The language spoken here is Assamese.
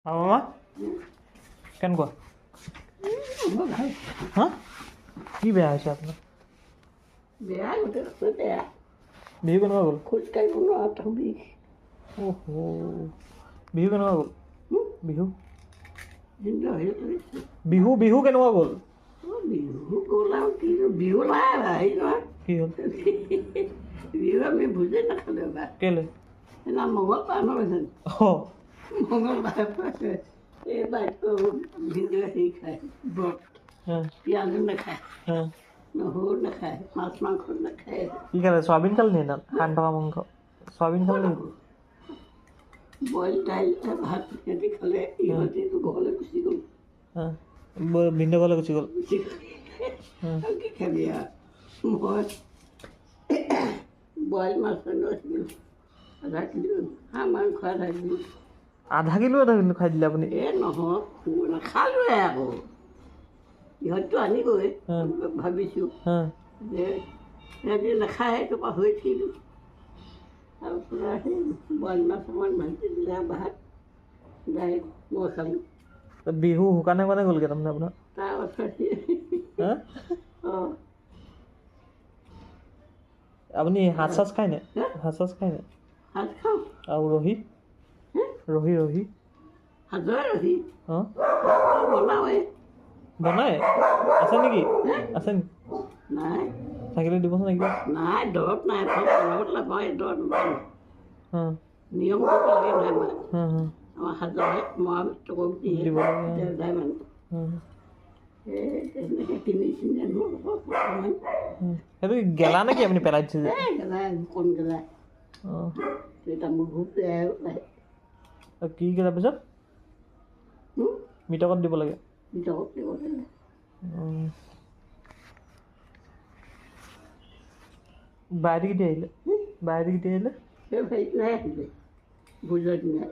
মামা কেনেকুৱা হা কি বেয়া হৈছে আপোনাৰ বেয়া গোটেই বেয়া বিহু কেনেকুৱা গ'ল খোজ কাঢ়িব নোৱাৰা বিষ অহ' বিহু কেনেকুৱা গ'ল বিহু বিহু বিহু কেনেকুৱা গ'ল বিহু গ'ল আৰু কি বিহু নাই হেৰি নহয় কি হ'ল বিহু আমি ভোজেই নাখালোঁ এবাৰ কেলে সেইদিনা মঙলবাৰ নহয় অঁ মঙলবাৰ এই ভিডিঅ' হেৰি খায় ব্ৰত পিঁয়াজো নাখায় নহৰু নাখায় মাছ মাংস নাখায় কি খালে চয়াবিন খালে নি সেইদিনা সানি থকা মাংস চয়াবিন খালে নেকি বইল দাইল ভাত সিহঁতি খালে ইহঁতিটো ঘৰলৈ গুচি গ'ল ভিন্দৰ ঘৰলৈ গুচি গ'ল কি খাবি আৰু মই বইল মাছ আনিছিলোঁ আধা কিলো হাঁহ মাংস আধা কিলো আধা কিলো খাই দিলে আপুনি এই নহয় নাখালোৱে আকৌ ইহঁতটো আনিবই ভাবিছোঁ যে সিহঁতি নাখায় সেইটো পাহৰি থাকিলোঁ তাৰপৰা সেই বইল মাছ অকণমান ভাজি দিলে ভাত দাইল মই খালোঁ বিহু শুকানে শুকানে গ'লগৈ তাৰমানে আপোনাৰ তাৰপাছত অঁ আপুনি সাজ চাজ খায় নাই সাজ চাজ খায় নাই সাজ খাওঁ আৰু ৰহি ৰহি ৰহি সাজৰে ৰহি অঁ বনাওঁৱে বনাই আছে নেকি আছে নেকি নাই থাকিলে দিবচোন একদম নাই দৰৱ নাই বনাব নাপাওঁ এই দৰৱ নাপাওঁ নিয়ম কৰিব লাগে নহয় আমাৰ সাজৰে মই তোক দিব লাগে যায় মানুহ তেনেকৈ কিনি চিনি আনো অকণমান সেইটো গেলা নেকি আপুনি পেলাই দিছে যে গেলাই কোন গেলাই অঁ এতিয়া মোৰ ভোক বেয়া কি গেলা পিছত মিটকত দিব লাগে দৰৱ দিব লাগে বাইৰে কেতিয়া আহিলে বাইৰে কেতিয়া আহিলে সেই হেৰিটোহে আহিলে ভোজৰ দিনাই